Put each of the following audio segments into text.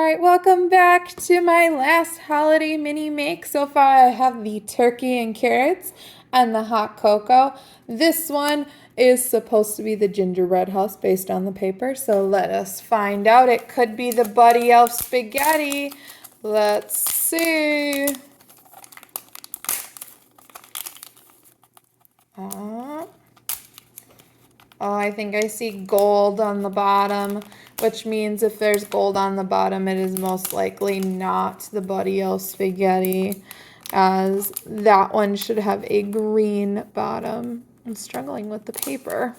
right, welcome back to my last holiday mini make. So far I have the turkey and carrots and the hot cocoa. This one is supposed to be the gingerbread house based on the paper, so let us find out. It could be the Buddy Elf spaghetti. Let's see. Oh, I think I see gold on the bottom, which means if there's gold on the bottom, it is most likely not the Buddy Elf spaghetti, as that one should have a green bottom. I'm struggling with the paper.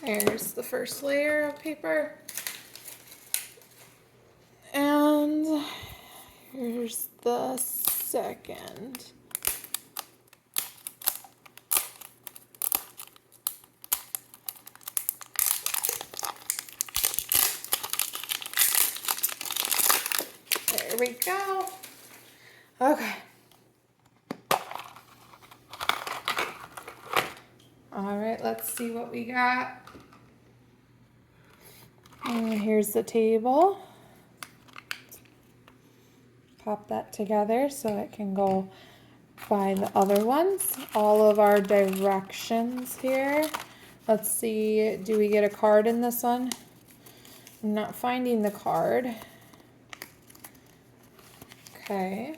There's the first layer of paper. And here's the second. There we go. Okay. All right, let's see what we got. And here's the table. Pop that together so it can go by the other ones. All of our directions here. Let's see, do we get a card in this one? I'm not finding the card. Okay.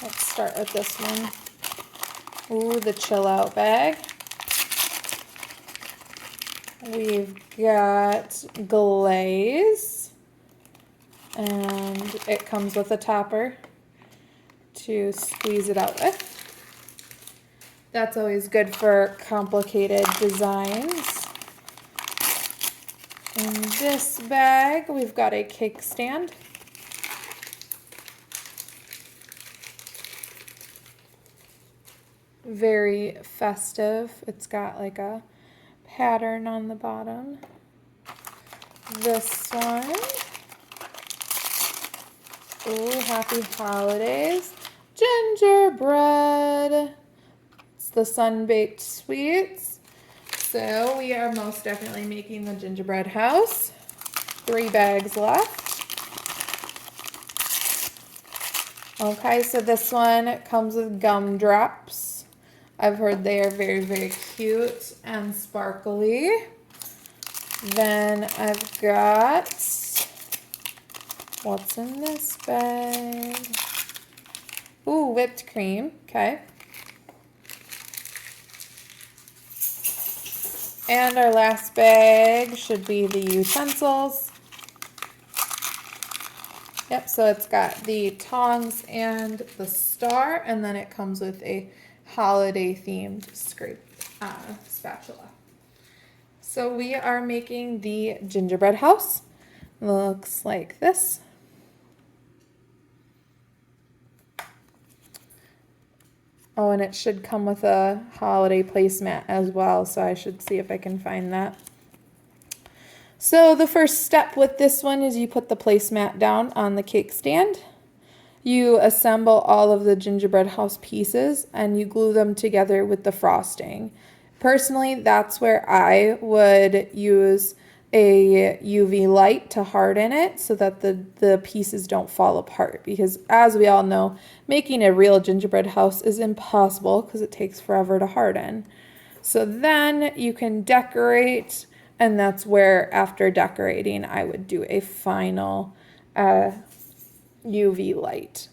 Let's start with this one. Ooh, the chill out bag. We've got glaze, and it comes with a topper to squeeze it out with. That's always good for complicated designs. In this bag, we've got a cake stand. Very festive. It's got like a pattern on the bottom. This one. Ooh, happy holidays. Gingerbread. It's the sun-baked sweets. So we are most definitely making the gingerbread house. 3 bags left. Okay, so this one comes with gumdrops. I've heard they are very, very cute and sparkly. Then I've got, what's in this bag? Ooh, whipped cream, okay. And our last bag should be the utensils. Yep, so it's got the tongs and the star, and then it comes with a holiday themed spatula. So we are making the gingerbread house. Looks like this. Oh, and it should come with a holiday placemat as well, so I should see if I can find that. So the first step with this one is you put the placemat down on the cake stand. You assemble all of the gingerbread house pieces and you glue them together with the frosting. Personally, that's where I would use a UV light to harden it so that the pieces don't fall apart, because as we all know, making a real gingerbread house is impossible because it takes forever to harden. So then you can decorate, and that's where after decorating I would do a final UV light.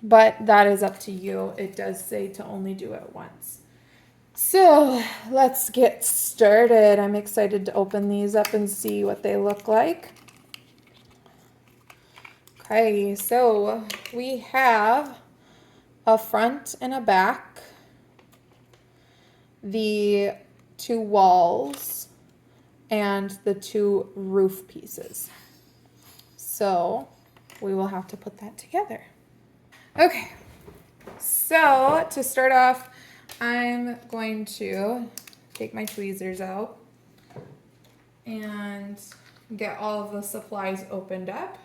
But that is up to you. It does say to only do it once. So let's get started. I'm excited to open these up and see what they look like. Okay, so we have a front and a back, the 2 walls, and the 2 roof pieces. So we will have to put that together. Okay, so to start off, I'm going to take my tweezers out and get all of the supplies opened up.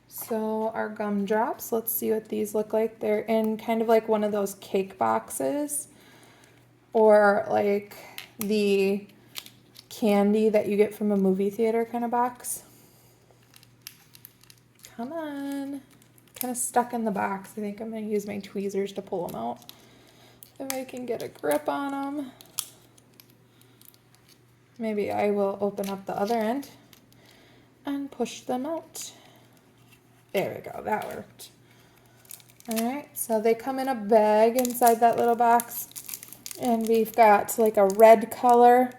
So our gumdrops, let's see what these look like. They're in kind of like one of those cake boxes, or like the candy that you get from a movie theater kind of box. Come on. Kind of stuck in the box. I think I'm going to use my tweezers to pull them out. If I can get a grip on them. Maybe I will open up the other end and push them out. There we go, that worked. Alright, so they come in a bag inside that little box. And we've got like a red color,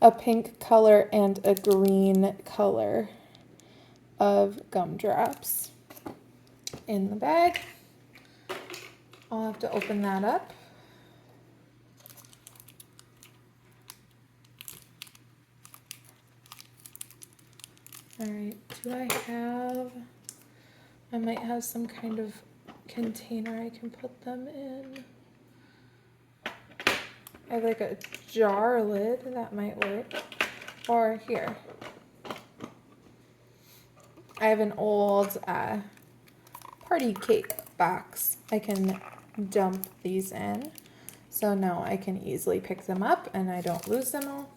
a pink color, and a green color of gumdrops in the bag. I'll have to open that up. Alright, I might have some kind of container I can put them in. I have like a jar lid, that might work. Or here. I have an old party cake box I can dump these in. So now I can easily pick them up and I don't lose them all.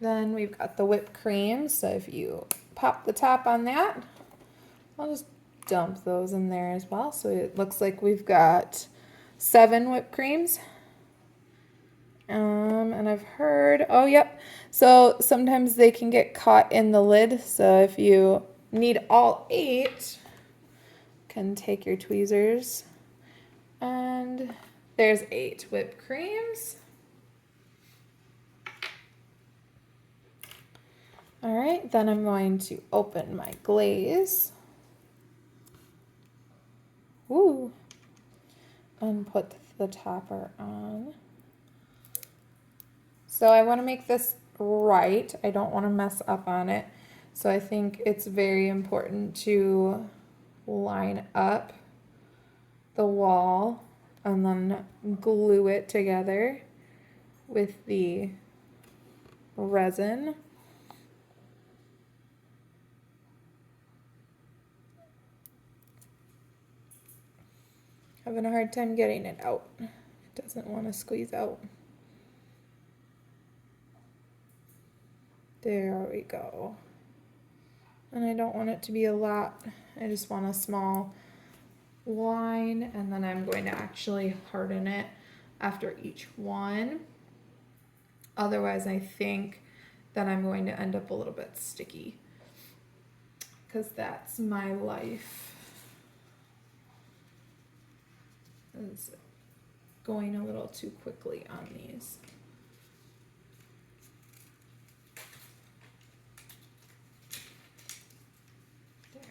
Then we've got the whipped cream. So if you pop the top on that, I'll just dump those in there as well. So it looks like we've got 7 whipped creams. And I've heard, oh, yep. So sometimes they can get caught in the lid. So if you need all 8, you can take your tweezers. And there's 8 whipped creams. All right, then I'm going to open my glaze. Ooh. And put the topper on. So I want to make this right. I don't want to mess up on it. So I think it's very important to line up the wall and then glue it together with the resin. Having a hard time getting it out. It doesn't want to squeeze out. There we go. And I don't want it to be a lot. I just want a small line, and then I'm going to actually harden it after each one. Otherwise, I think that I'm going to end up a little bit sticky, because that's my life. It's going a little too quickly on these. There.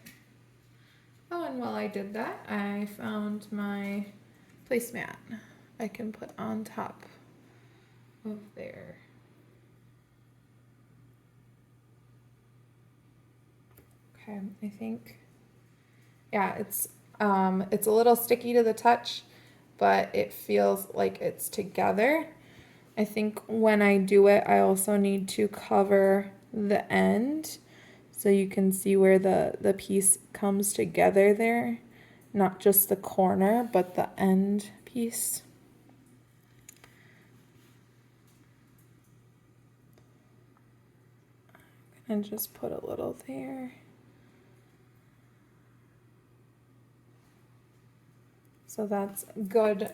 Oh, and while I did that, I found my placemat I can put on top of there. Okay, I think, yeah, it's a little sticky to the touch, but it feels like it's together. I think when I do it, I also need to cover the end so you can see where the piece comes together there. Not just the corner, but the end piece. And just put a little there. So that's good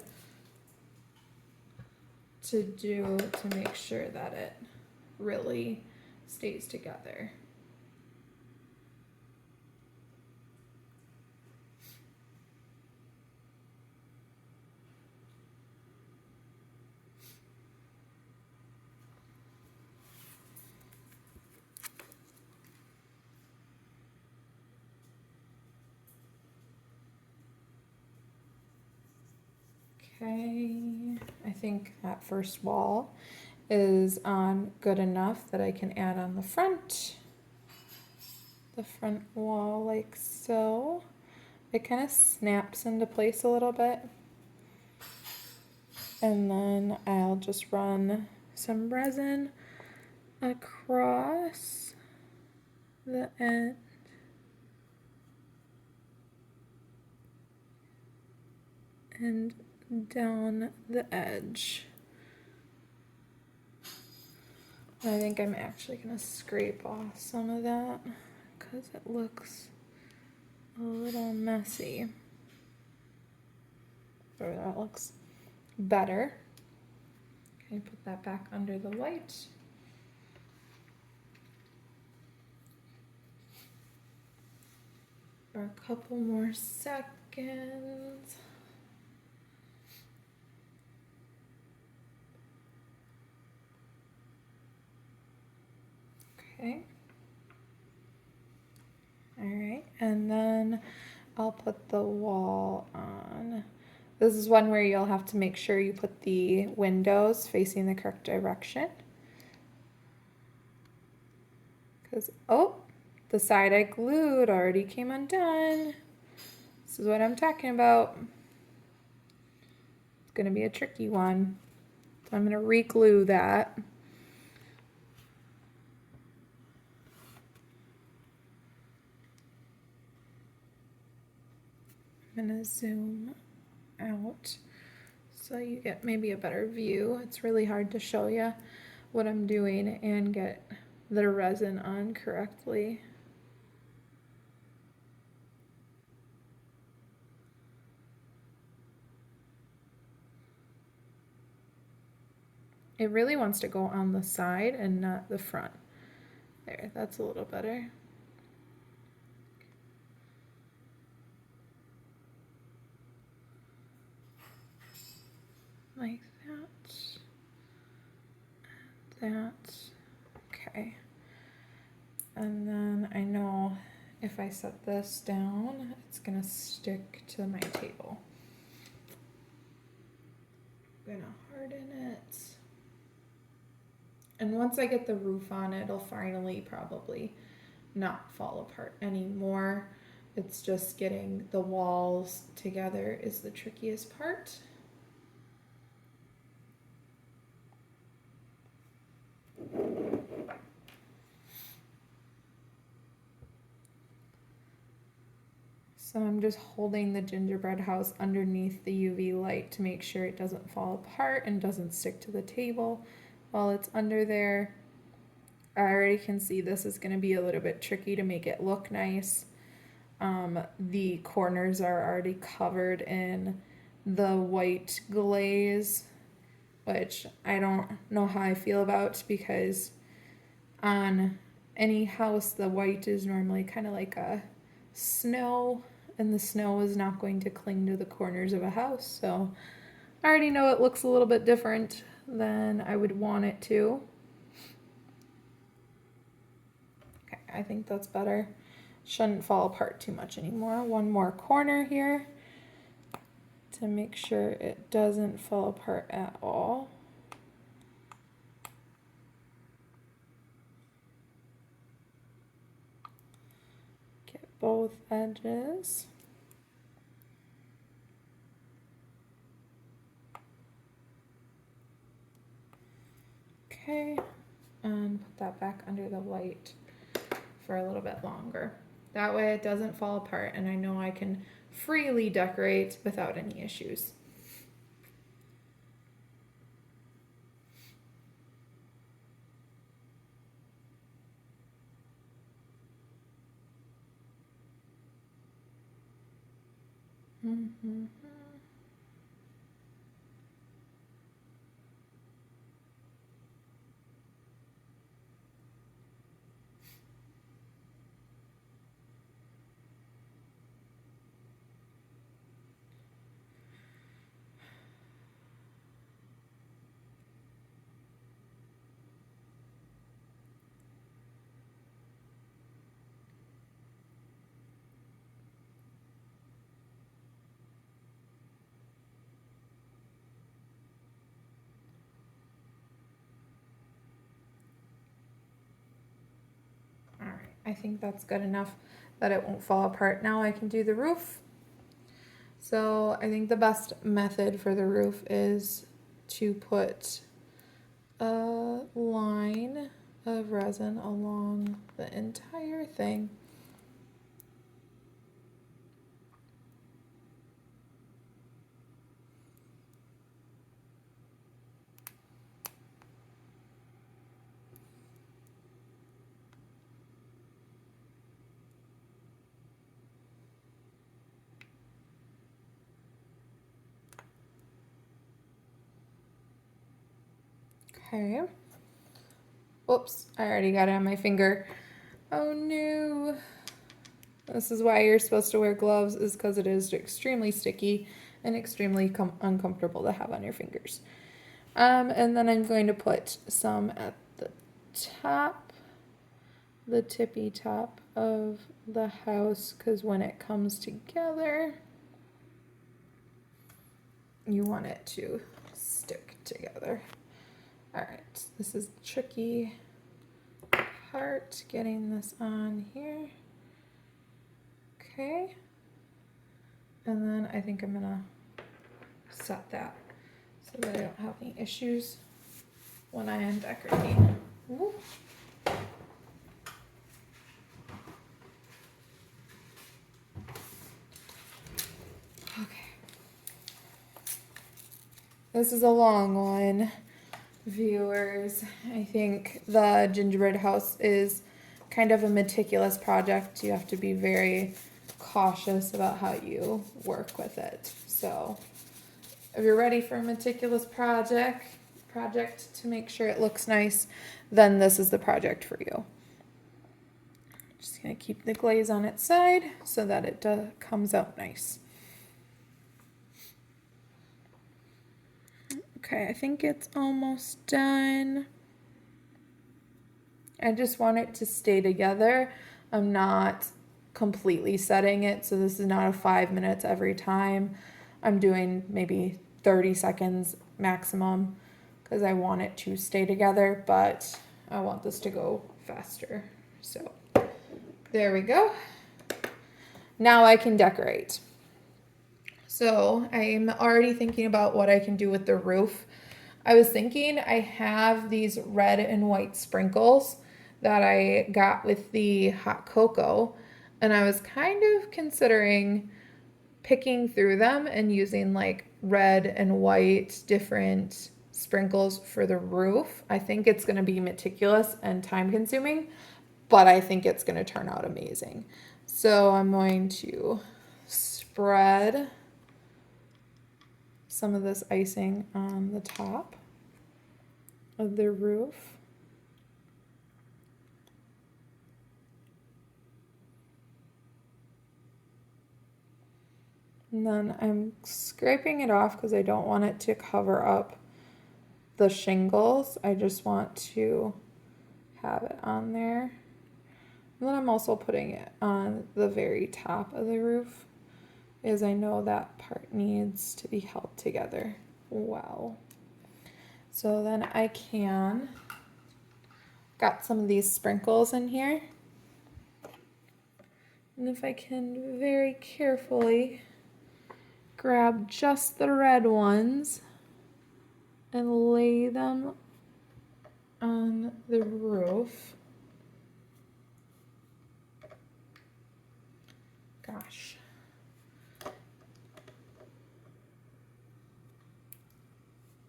to do to make sure that it really stays together. Okay, I think that first wall is on good enough that I can add on the front wall like so. It kind of snaps into place a little bit. And then I'll just run some resin across the end. And down the edge. I think I'm actually going to scrape off some of that because it looks a little messy. Or that looks better. Okay, put that back under the light. For a couple more seconds. Okay. All right, and then I'll put the wall on. This is one where you'll have to make sure you put the windows facing the correct direction. Because, oh, the side I glued already came undone. This is what I'm talking about. It's going to be a tricky one. So I'm going to re-glue that. I'm going to zoom out so you get maybe a better view. It's really hard to show you what I'm doing and get the resin on correctly. It really wants to go on the side and not the front. There, that's a little better. Like that. That. Okay. And then I know if I set this down, it's gonna stick to my table. I'm gonna harden it. And once I get the roof on, it'll finally probably not fall apart anymore. It's just getting the walls together is the trickiest part. So I'm just holding the gingerbread house underneath the UV light to make sure it doesn't fall apart and doesn't stick to the table while it's under there. I already can see this is going to be a little bit tricky to make it look nice. The corners are already covered in the white glaze, which I don't know how I feel about because on any house the white is normally kind of like a snow, and the snow is not going to cling to the corners of a house, so I already know it looks a little bit different than I would want it to. Okay, I think that's better. Shouldn't fall apart too much anymore. One more corner here to make sure it doesn't fall apart at all. Get both edges. Okay, and put that back under the light for a little bit longer. That way it doesn't fall apart and I know I can freely decorate without any issues. I think that's good enough that it won't fall apart. Now I can do the roof. So I think the best method for the roof is to put a line of resin along the entire thing. Okay. Oops, I already got it on my finger. Oh no. This is why you're supposed to wear gloves, is because it is extremely sticky and extremely uncomfortable to have on your fingers. And then I'm going to put some at the top, the tippy top of the house, because when it comes together, you want it to stick together. All right, this is the tricky part, getting this on here. Okay. And then I think I'm gonna set that so that I don't have any issues when I am decorating. Ooh. Okay. This is a long one, viewers. I think the gingerbread house is kind of a meticulous project. You have to be very cautious about how you work with it. So if you're ready for a meticulous project to make sure it looks nice, then this is the project for you. Just gonna keep the glaze on its side so that it comes out nice. Okay, I think it's almost done. I just want it to stay together. I'm not completely setting it, so this is not a 5 minutes every time. I'm doing maybe 30 seconds maximum because I want it to stay together, but I want this to go faster. So there we go. Now I can decorate. So I'm already thinking about what I can do with the roof. I was thinking I have these red and white sprinkles that I got with the hot cocoa, and I was kind of considering picking through them and using like red and white different sprinkles for the roof. I think it's going to be meticulous and time consuming, but I think it's going to turn out amazing. So I'm going to spread some of this icing on the top of the roof. And then I'm scraping it off because I don't want it to cover up the shingles. I just want to have it on there. And then I'm also putting it on the very top of the roof, as I know that part needs to be held together well. So then I got some of these sprinkles in here. And if I can very carefully grab just the red ones and lay them on the roof. Gosh.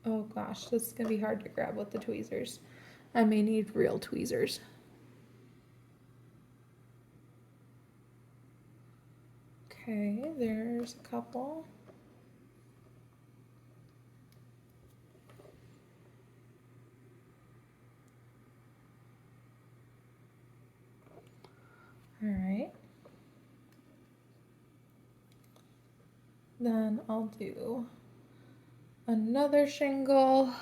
Oh gosh, this is gonna be hard to grab with the tweezers. I may need real tweezers. Okay, there's a couple. All right. Then I'll do another shingle.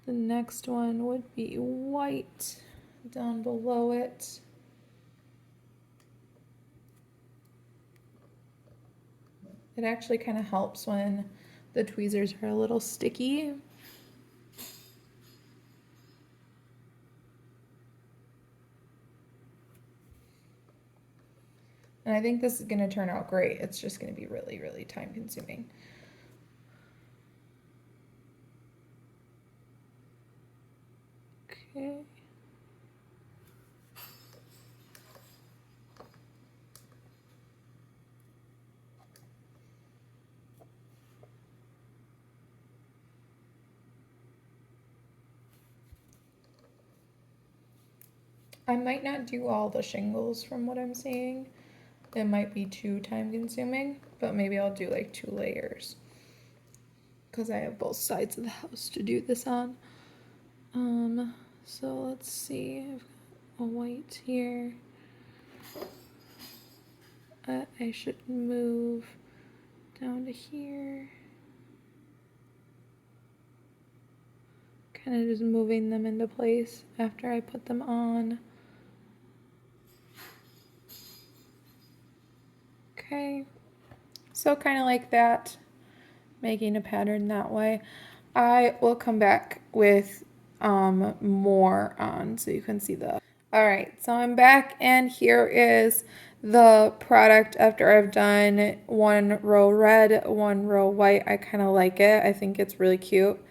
The next one would be white down below it. It actually kind of helps when the tweezers are a little sticky. And I think this is going to turn out great. It's just going to be really, really time consuming. Okay. I might not do all the shingles from what I'm seeing. It might be too time consuming, but maybe I'll do like 2 layers because I have both sides of the house to do this on. So let's see. I've got a white here. I should move down to here. Kind of just moving them into place after I put them on. Okay, so kind of like that, making a pattern that way. I will come back with more on so you can see the. All right, so I'm back and here is the product after I've done 1 row red, 1 row white. I kind of like it. I think it's really cute.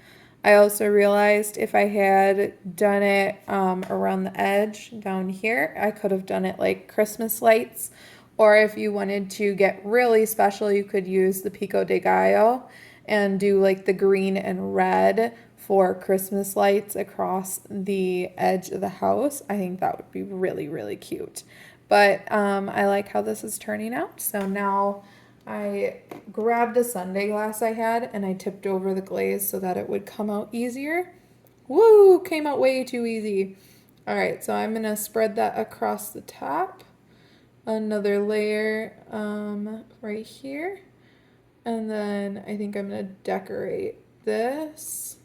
I also realized if I had done it around the edge down here, I could have done it like Christmas lights. Or if you wanted to get really special, you could use the Pico de Gallo and do like the green and red for Christmas lights across the edge of the house. I think that would be really, really cute. But I like how this is turning out. So now I grabbed a sundae glass I had and I tipped over the glaze so that it would come out easier. Woo! Came out way too easy. All right, so I'm gonna spread that across the top. Another layer right here. And then I think I'm gonna decorate this.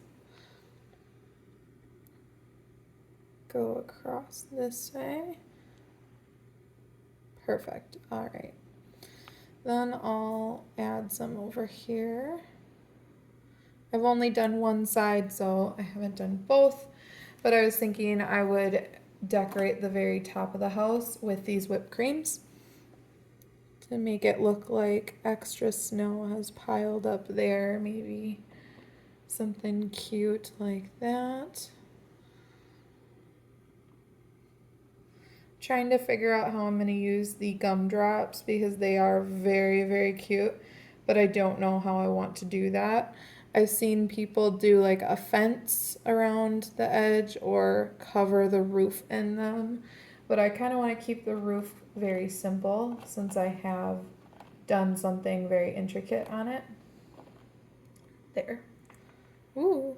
Go across this way. Perfect. All right. Then I'll add some over here. I've only done one side, so I haven't done both, but I was thinking I would decorate the very top of the house with these whipped creams to make it look like extra snow has piled up there, maybe something cute like that. Trying to figure out how I'm going to use the gumdrops because they are very, very cute, but I don't know how I want to do that. I've seen people do like a fence around the edge or cover the roof in them, but I kind of want to keep the roof very simple since I have done something very intricate on it. There. Ooh.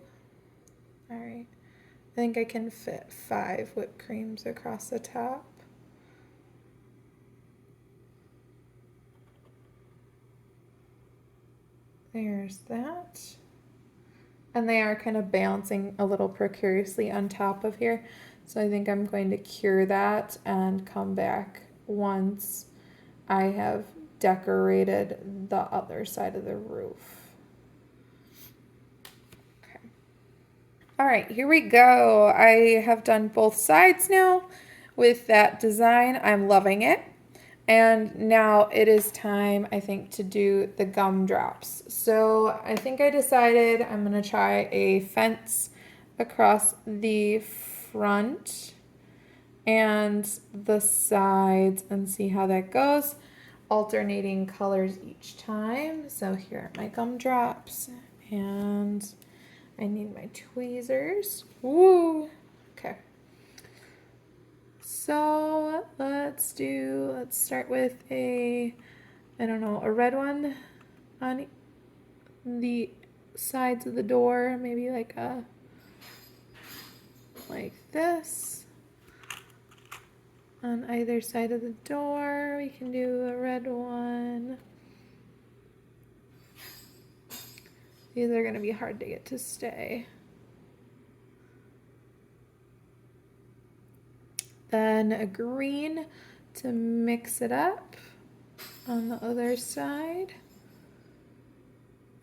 All right. I think I can fit 5 whipped creams across the top. There's that. And they are kind of bouncing a little precariously on top of here. So I think I'm going to cure that and come back once I have decorated the other side of the roof. Okay. All right, here we go. I have done both sides now with that design. I'm loving it. And now it is time, I think, to do the gumdrops. So I think I decided I'm going to try a fence across the front and the sides and see how that goes. Alternating colors each time. So here are my gumdrops. And I need my tweezers. Woo! Okay. So let's start with a red one on the sides of the door, maybe like this. On either side of the door, we can do a red one. These are going to be hard to get to stay. Then a green to mix it up on the other side.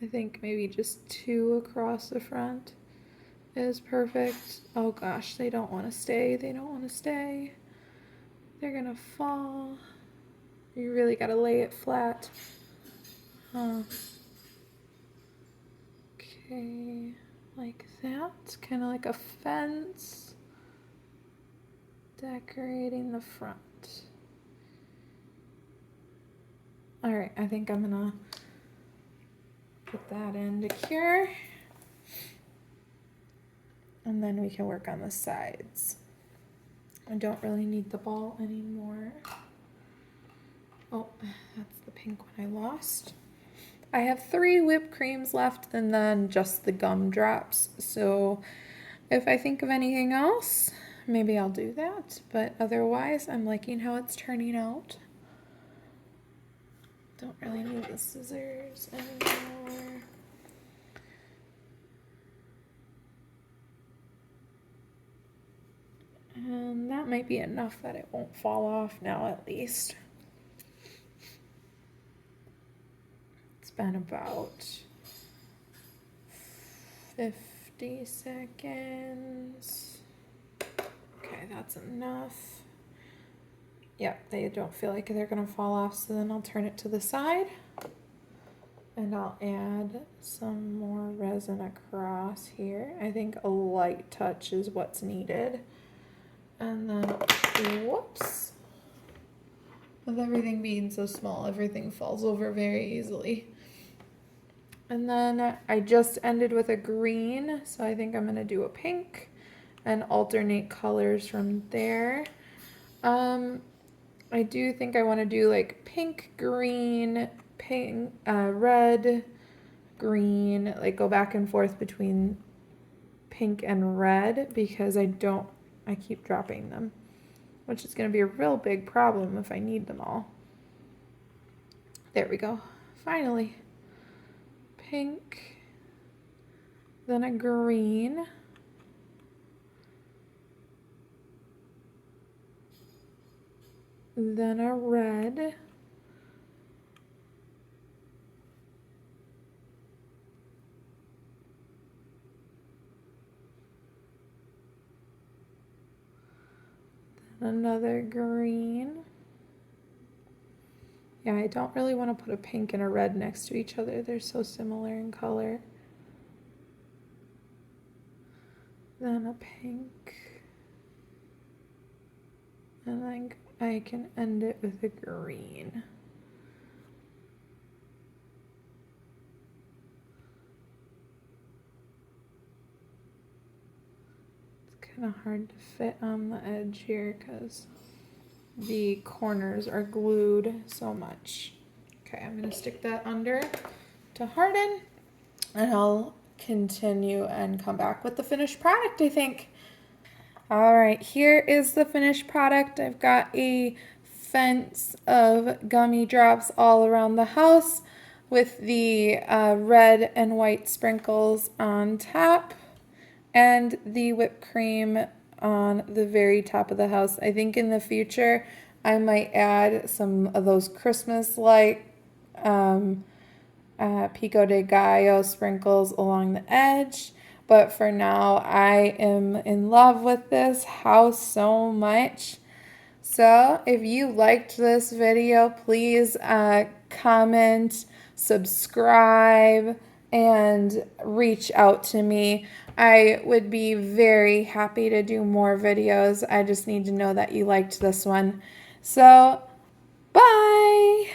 I think maybe just 2 across the front is perfect. Oh gosh, they don't want to stay. They don't want to stay. They're gonna fall. You really gotta lay it flat. Huh. Okay, like that. Kind of like a fence. decorating the front. All right, I think I'm gonna put that in to cure. And then we can work on the sides. I don't really need the ball anymore. Oh, that's the pink one I lost. I have 3 whipped creams left and then just the gumdrops. So if I think of anything else, maybe I'll do that. But otherwise, I'm liking how it's turning out. Don't really need the scissors anymore. And that might be enough that it won't fall off now at least. It's been about 50 seconds. Okay, that's enough. Yep, they don't feel like they're gonna fall off, so then I'll turn it to the side. And I'll add some more resin across here. I think a light touch is what's needed. And then, whoops. With everything being so small, everything falls over very easily. And then I just ended with a green, so I think I'm gonna do a pink and alternate colors from there. I do think I wanna do like pink, green, pink, red, green, like go back and forth between pink and red because I keep dropping them, which is going to be a real big problem if I need them all. There we go. Finally. Pink, then a green, then a red, another green. Yeah, I don't really want to put a pink and a red next to each other. They're so similar in color. Then a pink. And then I can end it with a green. It's kind of hard to fit on the edge here because the corners are glued so much. Okay, I'm gonna stick that under to harden and I'll continue and come back with the finished product, I think. All right, here is the finished product. I've got a fence of gummy drops all around the house with the red and white sprinkles on top and the whipped cream on the very top of the house. I think in the future I might add some of those Christmas-like Pico de Gallo sprinkles along the edge. But for now, I am in love with this house so much. So if you liked this video, please comment, subscribe, and reach out to me. I would be very happy to do more videos. I just need to know that you liked this one. So, bye!